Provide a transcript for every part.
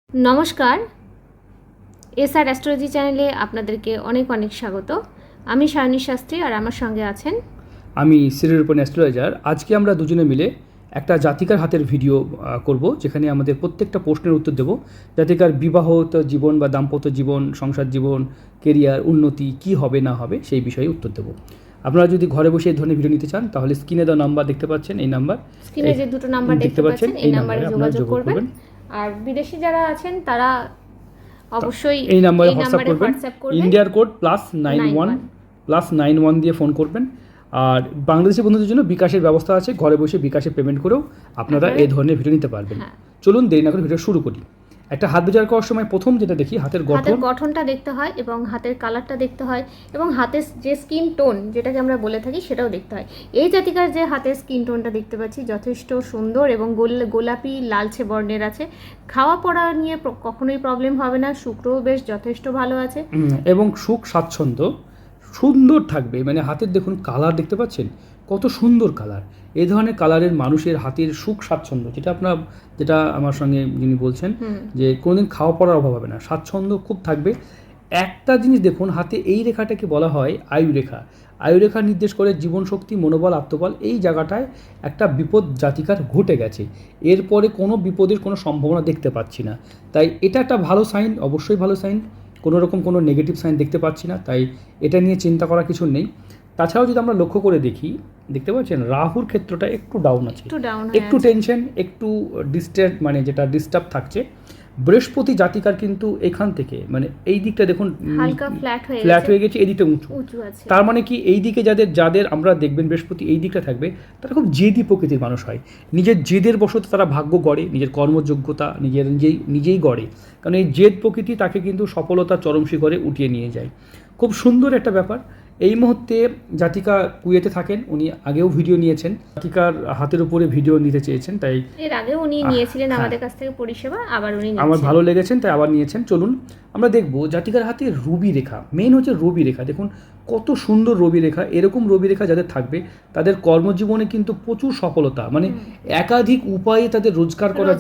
নমস্কার, SR astrology চ্যানেলে আপনাদেরকে অনেক অনেক স্বাগত। আমি সায়নী শাস্ত্রী আর আমার সঙ্গে আছেন আমি শ্রীরূপন অ্যাস্ট্রোলজার। আজকে আমরা দুজনে মিলে একটা জাতিকার হাতের ভিডিও করব, যেখানে আমাদের প্রত্যেকটা প্রশ্নের উত্তর দেব। জাতিকার বিবাহিত জীবন বা দাম্পত্য জীবন, সংসার জীবন, কেরিয়ার, উন্নতি কি হবে না হবে সেই বিষয়ে উত্তর দেব। আপনারা যদি ঘরে বসে এই ধরনের ভিডিও নিতে চান তাহলে স্ক্রিনে দেওয়া নাম্বার দেখতে পাচ্ছেন, এই নাম্বার স্ক্রিনে যে দুটো নাম্বার দেখতে পাচ্ছেন এই নাম্বারে যোগাযোগ করবেন। আর বিদেশি যারা আছেন তারা অবশ্যই এই নাম্বারে হোয়াটসঅ্যাপ করবেন। ইন্ডিয়ার কোড +91 দিয়ে ফোন করবেন। আর বাংলাদেশি বন্ধুদের জন্য বিকাশের ব্যবস্থা আছে, ঘরে বসে বিকাশে পেমেন্ট করেও আপনারা এই ধরনের ভিডিও নিতে পারবেন। চলুন দেরি না করে ভিডিও শুরু করি। একটা হাত বিচার করার সময় প্রথম যেটা দেখি হাতের গঠনটা দেখতে হয় এবং হাতের কালারটা দেখতে হয় এবং হাতের যে স্কিন টোন যেটাকে আমরা বলে থাকি সেটাও দেখতে হয়। এই জাতিকার যে হাতের স্কিন টোনটা দেখতে পাচ্ছি যথেষ্ট সুন্দর এবং গোলাপি লালচে বর্ণের আছে। খাওয়া পড়া নিয়ে কখনোই প্রবলেম হবে না, শুক্রও বেশ যথেষ্ট ভালো আছে এবং সুখ স্বাচ্ছন্দ্য সুন্দর থাকবে। মানে হাতের দেখুন কালার দেখতে পাচ্ছেন কত সুন্দর কালার। এই ধরনের কালারের মানুষের হাতের সুখ স্বাচ্ছন্দ্য, যেটা আমার সঙ্গে যিনি বলছেন যে কোনোদিন খাওয়া পড়ার অভাব হবে না, স্বাচ্ছন্দ্য খুব থাকবে। একটা জিনিস দেখুন, হাতে এই রেখাটাকে বলা হয় আয়ুরেখা। আয়ুরেখা নির্দেশ করে জীবন শক্তি, মনোবল, আত্মবল। এই জায়গাটায় একটা বিপদ জাতিকার ঘটে গেছে, এরপরে কোনো বিপদের কোনো সম্ভাবনা দেখতে পাচ্ছি না। তাই এটা একটা ভালো সাইন, অবশ্যই ভালো সাইন। কোনো রকম কোনো নেগেটিভ সাইন দেখতে পাচ্ছি না, তাই এটা নিয়ে চিন্তা করার কিছু নেই। তাছাড়াও যদি আমরা লক্ষ্য করে দেখি, দেখতে পাচ্ছেন রাহুর ক্ষেত্রটা একটু ডাউন আছে, একটু টেনশন, একটু ডিস্টার্ব থাকছে। বৃহস্পতি জাতিকার কিন্তু এখান থেকে মানে এই দিকটা দেখুন হালকা ফ্ল্যাট হয়ে গেছে, এই দিকটা উঁচু আছে। তার মানে কি এই দিকে যাদের আমরা দেখবেন বৃহস্পতি এই দিকটা থাকবে তারা খুব জেদি প্রকৃতির মানুষ হয়। নিজের জেদের বশত তারা ভাগ্য গড়ে, নিজের কর্মযোগ্যতা নিজেই গড়ে। কারণ এই জেদ প্রকৃতি তাকে কিন্তু সফলতা চরম শিখরে উঠিয়ে নিয়ে যায়। খুব সুন্দর একটা ব্যাপার। এই মুহূর্তে জাতিকা কুয়েতে থাকেন, উনি আগেও ভিডিও নিয়েছেন, জাতিকার হাতের উপরে ভিডিও নিতে চেয়েছেন, তাই এর আগে উনি নিয়েছিলেন আমাদের কাছ থেকে পরিষেবা, আবার উনি আমার ভালো লেগেছেন তাই আবার নিয়েছেন। চলুন আমরা দেখব জাতিকার হাতে রবি রেখা। মেন হচ্ছে রবি রেখা, দেখুন কত সুন্দর রবি রেখা। এরকম রবি রেখা যাদের থাকবে তাদের কর্মজীবনে কিন্তু প্রচুর সফলতা, মানে একাধিক উপায়ে তাদের রোজগার করার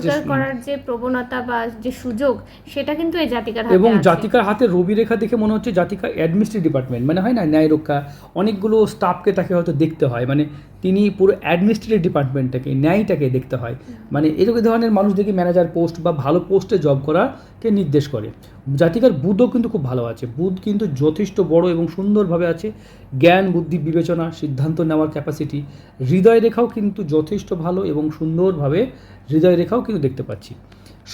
যে প্রবণতা বা যে সুযোগ সেটা কিন্তু এই জাতিকার হাতে এবং জাতিকার হাতে রবি রেখা দেখে মনে হচ্ছে জাতিকা অ্যাডমিনিস্ট্রেটিভ ডিপার্টমেন্ট, মানে হয় না ন্যায় রক্ষা, অনেকগুলো স্টাফকে তাকে হয়তো দেখতে হয়, মানে তিনি পুরো অ্যাডমিনিস্ট্রেটিভ ডিপার্টমেন্টটাকে, ন্যায়টাকে দেখতে হয়। মানে এরকম ধরনের মানুষ দেখি ম্যানেজার পোস্ট বা ভালো পোস্টে জব করাকে নির্দেশ করে। জাতিকার বুধও কিন্তু খুব ভালো আছে, বুধ কিন্তু যথেষ্ট বড় এবং সুন্দরভাবে আছে। জ্ঞান, বুদ্ধি, বিবেচনা, সিদ্ধান্ত নেওয়ার ক্যাপাসিটি। হৃদয় রেখাও কিন্তু যথেষ্ট ভালো এবং সুন্দরভাবে হৃদয় রেখাও কিন্তু দেখতে পাচ্ছি।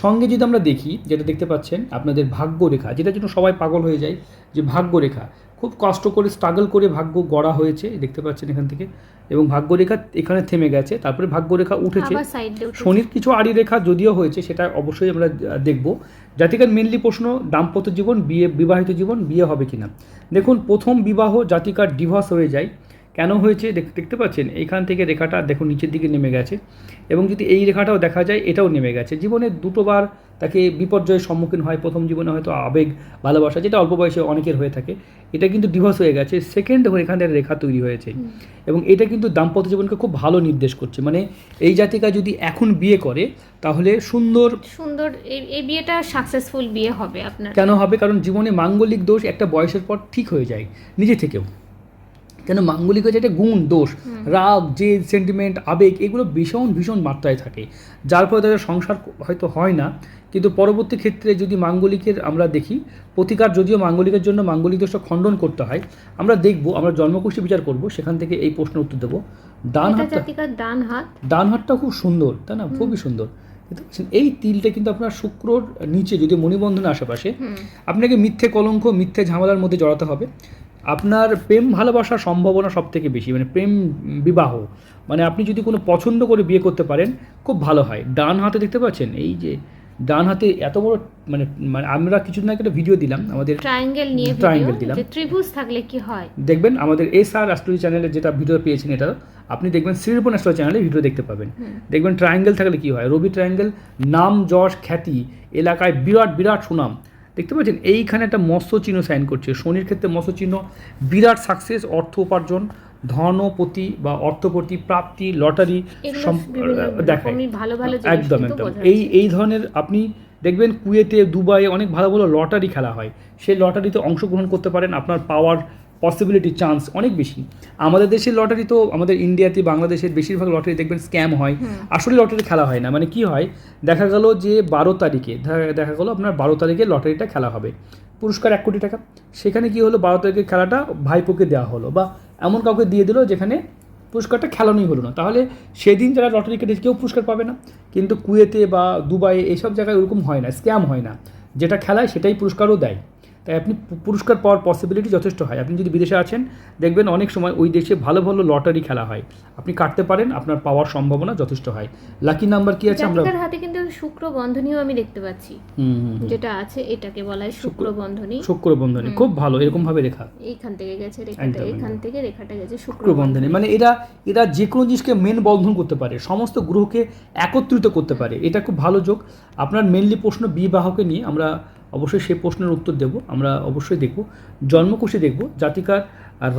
সঙ্গে যদি আমরা দেখি, যেটা দেখতে পাচ্ছেন আপনাদের ভাগ্য রেখা, যেটার জন্য সবাই পাগল হয়ে যায়, যে ভাগ্য রেখা খুব কষ্ট করে স্ট্রাগল করে ভাগ্য গড়া হয়েছে, দেখতে পাচ্ছেন এখান থেকে। এবং ভাগ্যরেখা এখানে থেমে গেছে, তারপরে ভাগ্যরেখা উঠেছে। শনির কিছু আড়ি রেখা যদিও হয়েছে, সেটা অবশ্যই আমরা দেখব। জাতিকার মেনলি প্রশ্ন দাম্পত্য জীবন, বিবাহিত জীবন, বিয়ে হবে কিনা। দেখুন প্রথম বিবাহ জাতিকার ডিভোর্স হয়ে যায়। কেন হয়েছে দেখতে পাচ্ছেন, এইখান থেকে রেখাটা দেখুন নিচের দিকে নেমে গেছে, এবং যদি এই রেখাটাও দেখা যায় এটাও নেমে গেছে। জীবনে দুটোবার তাকে বিপর্যয়ের সম্মুখীন হয়। প্রথম জীবনে হয়তো আবেগ ভালোবাসা, যেটা অল্প বয়সে অনেকের হয়ে থাকে, এটা কিন্তু ডিভোর্স হয়ে গেছে। সেকেন্ড দেখুন এখান থেকে রেখা তৈরি হয়েছে, এবং এটা কিন্তু দাম্পত্য জীবনকে খুব ভালো নির্দেশ করছে। মানে এই জাতিকা যদি এখন বিয়ে করে তাহলে সুন্দর এই বিয়েটা সাকসেসফুল বিয়ে হবে আপনার। কেন হবে? কারণ জীবনে মাঙ্গলিক দোষ একটা বয়সের পর ঠিক হয়ে যায় নিজে থেকেও। কেন মাঙ্গলিক হচ্ছে একটা গুণ দোষ, রাগ, জেদ, সেন্টিমেন্ট, আবেগ, এগুলো ভীষণ ভীষণ মাত্রায় থাকে, যার ফলে তাদের সংসার হয়তো হয় না। কিন্তু পরবর্তী ক্ষেত্রে যদি মাঙ্গলিকের আমরা দেখি প্রতিকার, যদিও মাঙ্গলিকের জন্য মাঙ্গলিক দোষটা খণ্ডন করতে হয়, আমরা দেখব, আমরা জন্মকুষ্ঠী বিচার করব, সেখান থেকে এই প্রশ্নের উত্তর দেবো। ডান হাতটা খুব সুন্দর, তাই না? খুবই সুন্দর। এই তিলটা কিন্তু আপনার শুক্রর নিচে, যদি মণিবন্ধনের আশেপাশে, আপনাকে মিথ্যে কলঙ্ক, মিথ্যে ঝামেলার মধ্যে জড়াতে হবে। আপনার প্রেম ভালোবাসার সম্ভাবনা সব থেকে বেশি, মানে প্রেম বিবাহ, মানে আপনি যদি কোনো পছন্দ করে বিয়ে করতে পারেন খুব ভালো হয়। ডান হাতে দেখতে পাচ্ছেন, এই যে ডান হাতে এত বড়, মানে আমরা কিছুদিন আগে একটা ভিডিও দিলাম, আমাদের ট্রায়াঙ্গেল দিলাম, ত্রিভুজ থাকলে কি হয় দেখবেন। আমাদের এসআর অ্যাস্ট্রোলজি চ্যানেলে যেটা ভিডিও পেয়েছেন, এটা আপনি দেখবেন শ্রীরূপন অ্যাস্ট্রোলজি চ্যানেলে ভিডিও দেখতে পাবেন। দেখবেন ট্রায়াঙ্গেল থাকলে কি হয়। রবি ট্রায়াঙ্গেল নাম, যশ, খ্যাতি, এলাকায় বিরাট বিরাট সুনাম। দেখতে পাচ্ছেন এইখানে একটা মৎস্য চিহ্ন সাইন করছে। শনির ক্ষেত্রে মৎস্য চিহ্ন, বিরাট সাকসেস, অর্থ উপার্জন, ধনপতি বা অর্থপতি, প্রাপ্তি, লটারি দেখায়। একদম এই ধরনের আপনি দেখবেন কুয়েতে, দুবাইয়ে অনেক ভালো ভালো লটারি খেলা হয়, সেই লটারিতে অংশগ্রহণ করতে পারেন, আপনার পাওয়ার পসিবিলিটি চান্স অনেক বেশি। আমাদের দেশের লটারি তো, আমাদের ইন্ডিয়াতে বাংলাদেশের বেশিরভাগ লটারি দেখবেন স্ক্যাম হয়, আসলে লটারি খেলা হয় না। মানে কি হয়, দেখা গেল যে 12 তারিখে দেখা গেলো আপনার 12 তারিখে লটারিটা খেলা হবে, পুরস্কার 1 কোটি টাকা, সেখানে কি হলো 12 তারিখের খেলাটা ভাইপোকে দেওয়া হলো বা এমন কাউকে দিয়ে দিল যেখানে পুরস্কারটা খেলানোই হলো না, তাহলে সেদিন যারা লটারি কেটেছে কেউ পুরস্কার পাবে না। কিন্তু কুয়েতে বা দুবাইয়ে এইসব জায়গায় ওরকম হয় না, স্ক্যাম হয় না, যেটা খেলায় সেটাই পুরস্কারও দেয়। তাই আপনি পুরস্কার পাওয়ার পসিবিলিটি যথেষ্ট হয়। আপনি যদি বিদেশে আছেন দেখবেন অনেক সময় ওই দেশে ভালো ভালো লটারি খেলা হয়, আপনি কাটতে পারেন, আপনার পাওয়ার সম্ভাবনা যথেষ্ট হয়। লাকি নাম্বার কি আছে আমরা জাতিকার হাতে কিন্তু শুক্র বন্ধনীও আমি দেখতে পাচ্ছি, যেটা আছে এটাকে বলা হয় শুক্র বন্ধনী। শুক্র বন্ধনী খুব ভালো, এরকম ভাবে রেখা এইখান থেকে গেছে রেখাটা, এখান থেকে রেখাটা গেছে শুক্র শুক্র বন্ধনী। মানে এরা যে কোনো জিনিসকে মেন বন্ধন করতে পারে, সমস্ত গ্রহকে একত্রিত করতে পারে, এটা খুব ভালো যোগ। আপনার মেনলি প্রশ্ন বিবাহকে নিয়ে, আমরা অবশ্যই সেই প্রশ্নের উত্তর দেব, আমরা অবশ্যই দেখব জন্মকুশি, দেখব জাতিকার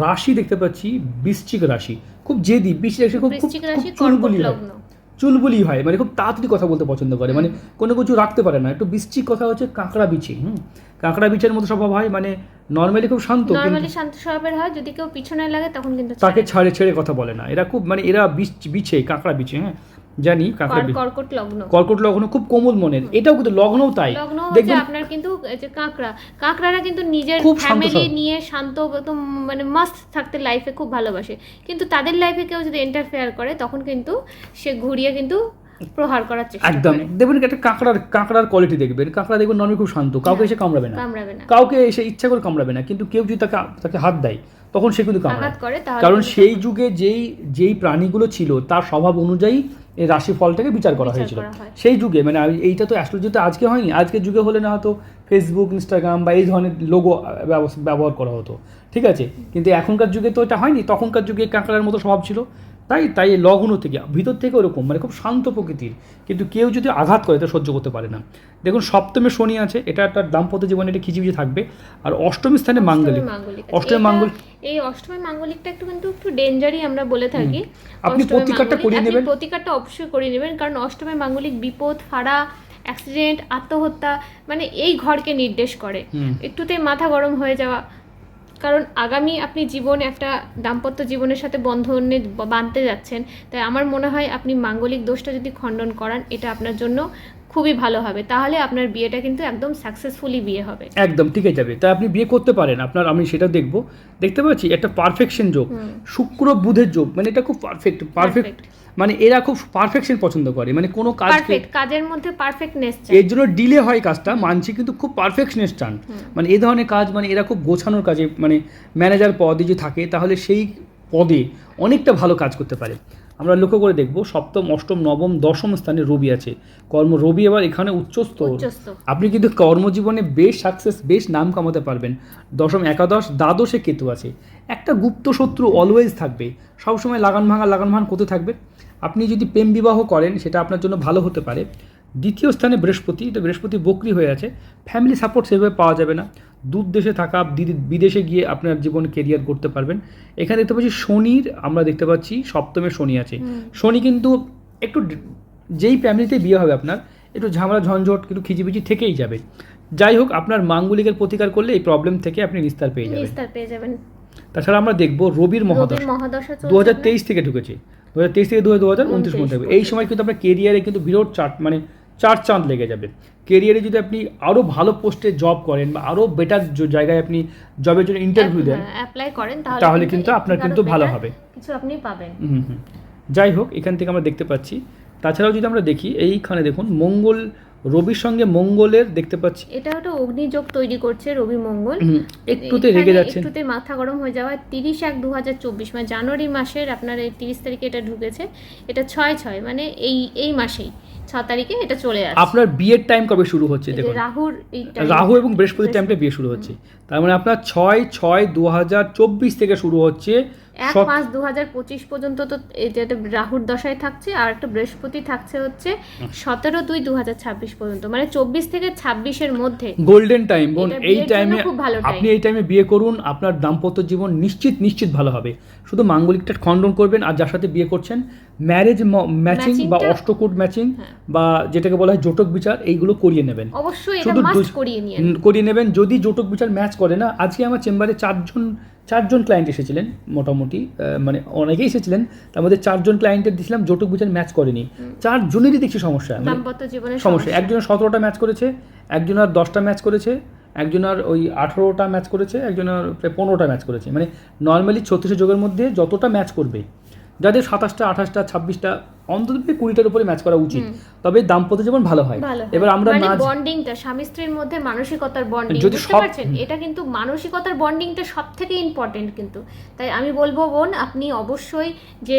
রাশি দেখতে পাচ্ছি বৃশ্চিক রাশি, খুব জেদি, বৃশ্চিক রাশি খুব বৃশ্চিক রাশি, চুলবুলি হয়, লগ্ন। চুলবুলি হয়, মানে খুব তাড়াতাড়ি কথা বলতে পছন্দ করে, মানে কোনো কিছু রাখতে পারে না। একটু বৃশ্চিক কথা হচ্ছে কাঁকড়া বিছে, কাঁকড়া বিছের মতো স্বভাব হয়, মানে নর্মালি খুব শান্ত, নরমালি শান্ত স্বভাবের হয়, যদি কেউ পিছনে লাগে তখন কিন্তু তাকে ছেড়ে ছেড়ে কথা বলে না। এরা খুব, মানে এরা বিছে, কাঁকড়া বিছে, হ্যাঁ জানি কাঁকড়া বিছে। কর্কট লগ্ন, কর্কট লগ্ন খুব কোমল মনের, এটাও কিন্তু লগ্নও তাই। লগ্ন হচ্ছে আপনার কিন্তু এই যে কাঁকড়ারা কিন্তু নিজের খুব শান্ত ফ্যামিলি স্বভাব। নিয়ে শান্ত, একদম মানে মাস্ট থাকতে লাইফে খুব ভালোবাসে, কিন্তু তাদের লাইফে কেউ যদি ইন্টারফেয়ার করে তখন কিন্তু সে ঘুরিয়ে কিন্তু প্রহার করার চেষ্টা একদম করে। দেখবেন একটা কাঁকড়ার কোয়ালিটি দেখবেন, কাঁকড়া দেখবেন নর্মালি খুব শান্ত, কাউকে এসে কামড়াবে না, কামড়াবে না, কাউকে এসে ইচ্ছা করে কামড়াবে না, কিন্তু কেউ যদি তাকে হাত দেয় তখন সে কিন্তু কামড়ায়। আঘাত করে, তাহলে কারণ কিন্তু সেই যুগে যেই প্রাণীগুলো ছিল তার স্বভাব অনুযায়ী এই রাশিফলটাকে বিচার করা হয়েছিল হয়। সেই যুগে। মানে এইটা তো অ্যাস্ট্রোলজিতে আজকে হয়নি, আজকের যুগে হলে না হয়তো ফেসবুক, ইনস্টাগ্রাম বা এই ধরনের লোগো ব্যবহার করা হতো, ঠিক আছে, কিন্তু এখনকার যুগে তো এটা হয়নি, তখনকার যুগে কাঁকড়ার মতো স্বভাব ছিল। তাই লগ্ন থেকে ভিতর থেকে ওরকম, মানে খুব শান্ত প্রকৃতির, কিন্তু কেউ যদি আঘাত করে তা সহ্য করতে পারে না। দেখুন সপ্তমে শনি আছে, এটা একটা দাম্পত্য জীবনে এটা খিচিবিচি থাকবে। আর অষ্টমী স্থানে মাঙ্গলিক, অষ্টমী মাঙ্গলিক, এই অষ্টমী মাঙ্গলিকটা একটু ডেঞ্জারই আমরা বলে থাকি। আপনি প্রতিকারটা করিয়ে নেবেন, প্রতিকারটা অবশ্যই করিয়ে নেবেন, কারণ অষ্টমী মাঙ্গলিক বিপদ, ফাড়া, অ্যাক্সিডেন্ট, আত্মহত্যা, মানে এই ঘরকে নির্দেশ করে। একটুতেই মাথা গরম হয়ে যাওয়া, কারণ আগামী আপনি জীবন একটা দাম্পত্য জীবনের সাথে বন্ধনে বাঁধতে যাচ্ছেন, তাই আমার মনে হয় আপনি মাঙ্গলিক দোষটা যদি খণ্ডন করান এটা আপনার জন্য খুবই ভালো হবে, তাহলে আপনার বিয়েটা কিন্তু একদম সাকসেসফুলি বিয়ে হবে, একদম ঠিক যাবে। তাই আপনি বিয়ে করতে পারেন, আমি সেটা দেখতে পাচ্ছি একটা পারফেকশন যোগ, শুক্র বুধের যোগ, মানে এটা খুব পারফেক্ট, মানে এরা খুব পারফেকশন পছন্দ করে, মানে কোনো কাজের মধ্যে পারফেক্টনেস চাই, এর জন্য ডিলে হয় কাজটা মানছি, কিন্তু খুব পারফেকশনেস চান। মানে এই ধরনের কাজ, মানে এরা খুব গোছানোর কাজে, মানে ম্যানেজার পদে যে থাকে তাহলে সেই পদে অনেকটা ভালো কাজ করতে পারে। আমরা লক্ষ্য করে দেখব সপ্তম, অষ্টম, নবম, দশম স্থানে রবি আছে, রবি এবার এখানে উচ্চস্থ, আপনি কিন্তু কর্মজীবনে বেশ সাকসেস, বেশ নাম কামাতে পারবেন। দশম, একাদশ, দ্বাদশে কেতু আছে, একটা গুপ্ত শত্রু অলওয়েজ থাকবে, সবসময় লাগান ভাঙা করতে থাকবে। আপনি যদি প্রেম বিবাহ করেন সেটা আপনার জন্য ভালো হতে পারে। দ্বিতীয় স্থানে বৃহস্পতি, এটা বৃহস্পতি বকরি হয়ে আছে, ফ্যামিলি সাপোর্ট সেভাবে পাওয়া যাবে না, দূর দেশে থাকা, বিদেশে গিয়ে আপনার জীবনে কেরিয়ার করতে পারবেন। এখানে দেখতে পাচ্ছি শনির, আমরা দেখতে পাচ্ছি সপ্তমে শনি আছে, শনি কিন্তু একটু, যেই ফ্যামিলিতে বিয়ে হবে আপনার একটু ঝামেলা ঝঞ্ঝট, কিন্তু খিচিবিচি থেকেই যাবে। যাই হোক, আপনার মাঙ্গলিকের প্রতিকার করলে এই প্রবলেম থেকে আপনি নিস্তার পেয়ে যাবেন। তাছাড়া আমরা দেখব রবির মহাদশা 2023 থেকে ঢুকেছে, 2023 থেকে 2029 মধ্যে থাকবে। এই সময় কিন্তু আপনার কেরিয়ারে কিন্তু বিরাট চার চাঁদ লেগে যাবে। কেরিয়ারে যদি আপনি আরও ভালো পোস্টে জব করেন বা আরও বেটার জায়গায় আপনি জবের জন্য ইন্টারভিউ দেন, অ্যাপ্লাই করেন, তাহলে কিন্তু আপনার কিন্তু ভালো হবে, কিছু আপনি পাবেন। যাই হোক, এখান থেকে আমরা দেখতে পাচ্ছি। তাছাড়াও যদি আমরা দেখি, এইখানে দেখুন মঙ্গল, রবির সঙ্গে মঙ্গলের দেখতে পাচ্ছি, এটা একটা অগ্নিযোগ তৈরি করছে রবি মঙ্গল, একটুতে রেগে যাচ্ছে, একটুতে মাথা গরম হয়ে যাওয়া। 30/1/2024 মানে জানুয়ারি মাসের আপনার এই 30 তারিখে এটা ঢুকেছে, এটা 6/6 মানে এই মাসেই 6 তারিখে এটা চলে আসছে। আপনার বিয়ের টাইম কবে শুরু হচ্ছে দেখুন, রাহু এবং বৃহস্পতির টাইমটা বিয়ে শুরু হচ্ছে, তার মানে আপনার 6/6/2024 থেকে শুরু হচ্ছে, 1/5/2025 পর্যন্ত তো এটা রাহুর দশায় থাকছে, আর একটা বৃহস্পতি থাকছে হচ্ছে 17/2/2026 পর্যন্ত, মানে 24 থেকে 26-এর মধ্যে গোল্ডেন টাইম। এই টাইমে আপনি এই টাইমে বিয়ে করুন, আপনার দাম্পত্য জীবন নিশ্চিত ভালো হবে। শুধু মাঙ্গলিকটা খণ্ডন করবেন, আর যার সাথে বিয়ে করছেন ম্যারেজ ম্যাচিং বা অষ্টকূট ম্যাচিং বা যেটাকে বলা হয় জোটক বিচার, এইগুলো করিয়ে নেবেন। অবশ্যই এটা শুধু মাস্ট করিয়ে নিয়ে করিয়ে নেবেন। যদি জোটক বিচার ম্যাচ করে না, আজকে আমার চেম্বারে চারজন ক্লায়েন্ট এসেছিলেন মোটামুটি, মানে অনেকেই এসেছিলেন, তার মধ্যে 4জন ক্লায়েন্টের দিয়েছিলাম জোটক বিচার ম্যাচ করেনি, 4জনেরই দেখছি সমস্যা, দাম্পত্য জীবনের সমস্যা। একজনের 17টা ম্যাচ করেছে, একজনের 10টা ম্যাচ করেছে, একজনের ওই 18টা ম্যাচ করেছে, একজনের প্রায় 15টা ম্যাচ করেছে। মানে নর্মালি 36 যোগের মধ্যে যতটা ম্যাচ করবে, যাদের 27টা 28টা 26টা অন্তত 20টার উপরে ম্যাচ করা উচিত, তবে দাম্পত্য জীবন ভালো হয়। এবার আমরা মানে বন্ডিংটা স্বামী স্ত্রীর মধ্যে মানসিকতার বন্ডিং, যদি বুঝতে পারছেন, এটা কিন্তু মানসিকতার বন্ডিংটা সবথেকে ইম্পর্টেন্ট কিন্তু। তাই আমি বলবো বোন, আপনি অবশ্যই যে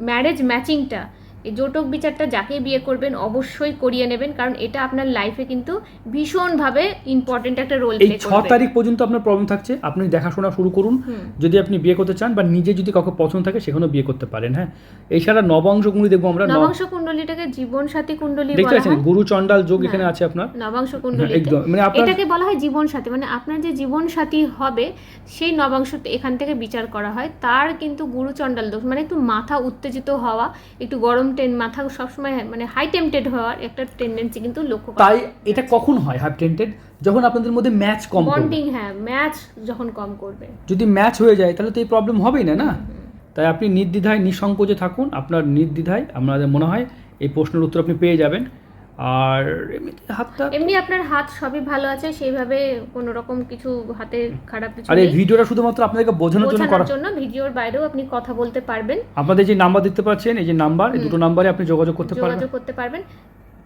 ম্যারেজ ম্যাচিংটা, এই জোটক বিচারটা যাকে বিয়ে করবেন অবশ্যই করিয়ে নেবেন, কারণ এটা আপনার লাইফে কিন্তু ভীষণভাবে ইম্পর্টেন্ট একটা রোল প্লে করবে। 6 তারিখ পর্যন্ত আপনার প্রবলেম থাকছে, আপনি দেখাশোনা শুরু করুন। যদি আপনি বিয়ে করতে চান বা নিজে যদি কাউকে পছন্দ থাকে সেখানেও বিয়ে করতে পারেন। হ্যাঁ, এছাড়া নবাংশ কুণ্ডলী দেখবো আমরা। নবাংশ কুণ্ডলীটাকে জীবন সাথী কুণ্ডলী দেখতে বলা পাচ্ছেন, হয়। গুরু চণ্ডাল যোগ এখানে আছে আপনার নবাংশ কুণ্ডলী, একদম, মানে আপনার এটাকে বলা হয় জীবন সাথী। মানে আপনার যে জীবন সাথী হবে সেই নবাংশ এখান থেকে বিচার করা হয়, তার কিন্তু গুরু চণ্ডাল দোষ, মানে একটু মাথা উত্তেজিত হওয়া, একটু গরম মাথা সবসময় মানে হাই টেম্পটেড হওয়ার একটা টেন্ডেন্সি কিন্তু লক্ষ্য করা। তাই এটা কখন হয় হাই টেম্পটেড? যখন আপনাদের মধ্যে ম্যাচ কম করবে, বন্ডিং, হ্যাঁ, ম্যাচ যখন কম করবে। যদি ম্যাচ হয়ে যায় তাহলে তো এই প্রবলেম হবেই না, না? তাই আপনি নির্দ্বিধায় নিঃসংকোচে থাকুন, আপনার নির্দ্বিধায় আপনাদের মনে হয় এই প্রশ্নের উত্তর আপনি পেয়ে যাবেন। আর এমনি আপনার হাত সবই ভালো আছে, সেইভাবে কোনো রকম কিছু হাতে খারাপ কিছু আর এই নেই। ভিডিওটা শুধুমাত্র আপনাদেরকে বোঝানোর জন্য ভিডিওর বাইরেও আপনি কথা বলতে পারবেন। আপনাদের যে নাম্বার দেখতে পাচ্ছেন, এই যে নাম্বার, এই দুটো নাম্বারে আপনি যোগাযোগ করতে পারবেন।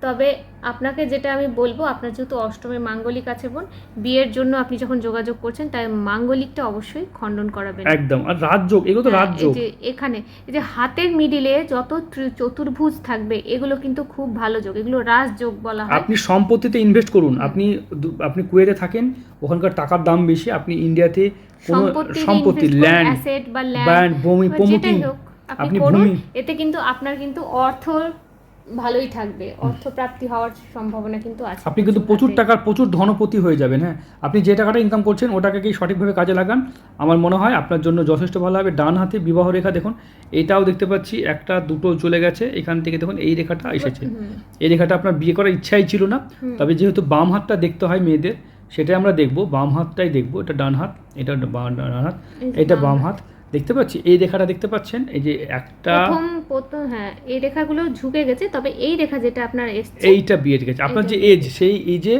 তবে আপনাকে যেটা আমি বলবো, আপনার যেহেতু অষ্টমে মাঙ্গলিক আছে বোন, বিয়ের জন্য আপনি যখন যোগাযোগ করছেন, তাই মাঙ্গলিকটা অবশ্যই খণ্ডন করাবেন একদম। আর রাজযোগ, এগুলো তো রাজযোগ। এখানে এই যে হাতের মিডিলে যত চতুর্ভুজ থাকবে, এগুলো কিন্তু খুব ভালো যোগ, এগুলো রাজযোগ বলা হয়। আপনি সম্পত্তিতে ইনভেস্ট করুন। আপনি কুয়েতে থাকেন, ওখানকার টাকার দাম বেশি। আপনি ইন্ডিয়াতে কোনো সম্পত্তি, ল্যান্ড, অ্যাসেট বা ল্যান্ড, ভূমি, প্রমোটিং, আপনি করুন, এতে কিন্তু আপনার কিন্তু অর্থ ভালোই থাকবে, অর্থ প্রাপ্তি হওয়ার সম্ভাবনা কিন্তু আছে। আপনি কিন্তু প্রচুর ধনপতি হয়ে যাবেন। হ্যাঁ, আপনি যে টাকাটা ইনকাম করছেন ওটাকে কি সঠিকভাবে কাজে লাগান, আমার মনে হয় আপনার জন্য যথেষ্ট ভালো হবে। ডান হাতে বিবাহ রেখা দেখুন, এটাও দেখতে পাচ্ছি, একটা দুটো চলে গেছে, এখান থেকে দেখুন এই রেখাটা এসেছে। এই রেখাটা আপনার বিয়ে করার ইচ্ছাই ছিল না, তবে যেহেতু বাম হাতটা দেখতে হয় মেয়েদের, সেটাই আমরা দেখবো, বাম হাতটাই দেখবো। এটা ডান হাত, এটা ডান হাত, এটা বাম হাত। দেখতে পাচ্ছি এই রেখাটা দেখতে পাচ্ছেন, এই যে একটা প্রথম হ্যাঁ, এই রেখাগুলো ঝুঁকে গেছে, তবে এই রেখা যেটা আপনার এসেছে, এইটা বিয়ে গেছে। আপনার যে এজ, সেই এজে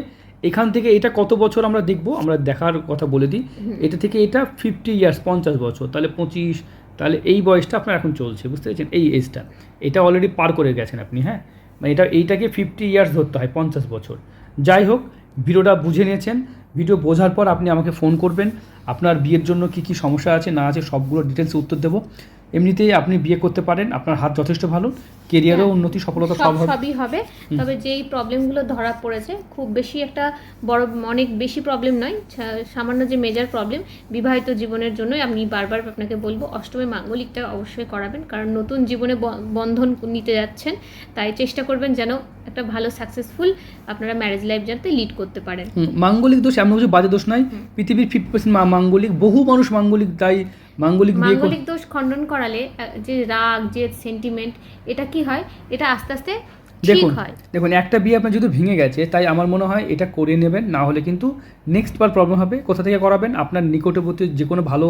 এখান থেকে এটা কত বছর আমরা দেখবো, আমরা দেখার কথা বলে দিই। এটা থেকে এটা 50 ইয়ার্স, 50 বছর, তাহলে 25, তাহলে এই বয়সটা আপনার এখন চলছে, বুঝতে পেরেছেন? এই এজটা, এটা অলরেডি পার করে গেছেন আপনি। হ্যাঁ, মানে এইটাকে 50 ইয়ার্স ধরতে হয়, 50 বছর। যাই হোক, ভিডিওটা বুঝে নিয়েছেন। ভিডিও বোঝার পর আপনি আমাকে ফোন করবেন, আপনার বিয়ের জন্য কি কি সমস্যা আছে না আছে সবগুলো ডিটেলসে উত্তর দেবো। এমনিতেই আপনি বিয়ে করতে পারেন, আপনার হাত যথেষ্ট ভালো, কেরিয়ারেও উন্নতি, সফলতা সবই হবে। তবে যেই প্রবলেমগুলো ধরা পড়েছে, খুব বেশি একটা অনেক বেশি প্রবলেম নয়, সামান্য যে মেজর প্রবলেম, বিবাহিত জীবনের জন্যই আমি বারবার আপনাকে বলবো অষ্টমী মাঙ্গলিকটা অবশ্যই করাবেন, কারণ নতুন জীবনে বন্ধন নিতে যাচ্ছেন। তাই চেষ্টা করবেন যেন একটা ভালো সাকসেসফুল আপনারা ম্যারেজ লাইফ যাতে লিড করতে পারেন। মাঙ্গলিক দোষ এমন কিছু বাজে দোষ নাই, পৃথিবীর 50% মাঙ্গলিক, বহু মানুষ মাঙ্গলিক। তাই মাঙ্গলিক দোষ খণ্ডন করালে যে রাগ, যে সেন্টিমেন্ট, এটা কি হয়, এটা আস্তে আস্তে দেখুন একটা বিয়ে আপনার যদি ভেঙে গেছে, তাই আমার মনে হয় এটা করে নেবেন, না হলে কিন্তু নেক্সট বার প্রবলেম হবে। কোথা থেকে করাবেন? আপনার নিকটবর্তী যে কোনো ভালো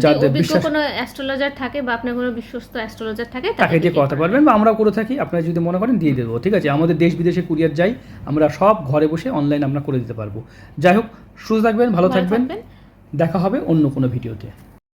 যাদের বিশ্বাস, কোনো অ্যাস্ট্রোলজার থাকে বা আপনার কোনো বিশ্বস্ত অ্যাস্ট্রোলজার থাকে, তাকে দিয়ে করাতে পারবেন, বা আমরা করে থাকি। আপনারা যদি মনে করেন দিয়ে দেবো, ঠিক আছে? আমাদের দেশ বিদেশে কুরিয়ার যাই, আমরা সব ঘরে বসে অনলাইন আমরা করে দিতে পারবো। যাই হোক, সুস্থ থাকবেন, ভালো থাকবেন, দেখা হবে অন্য কোনো ভিডিওতে।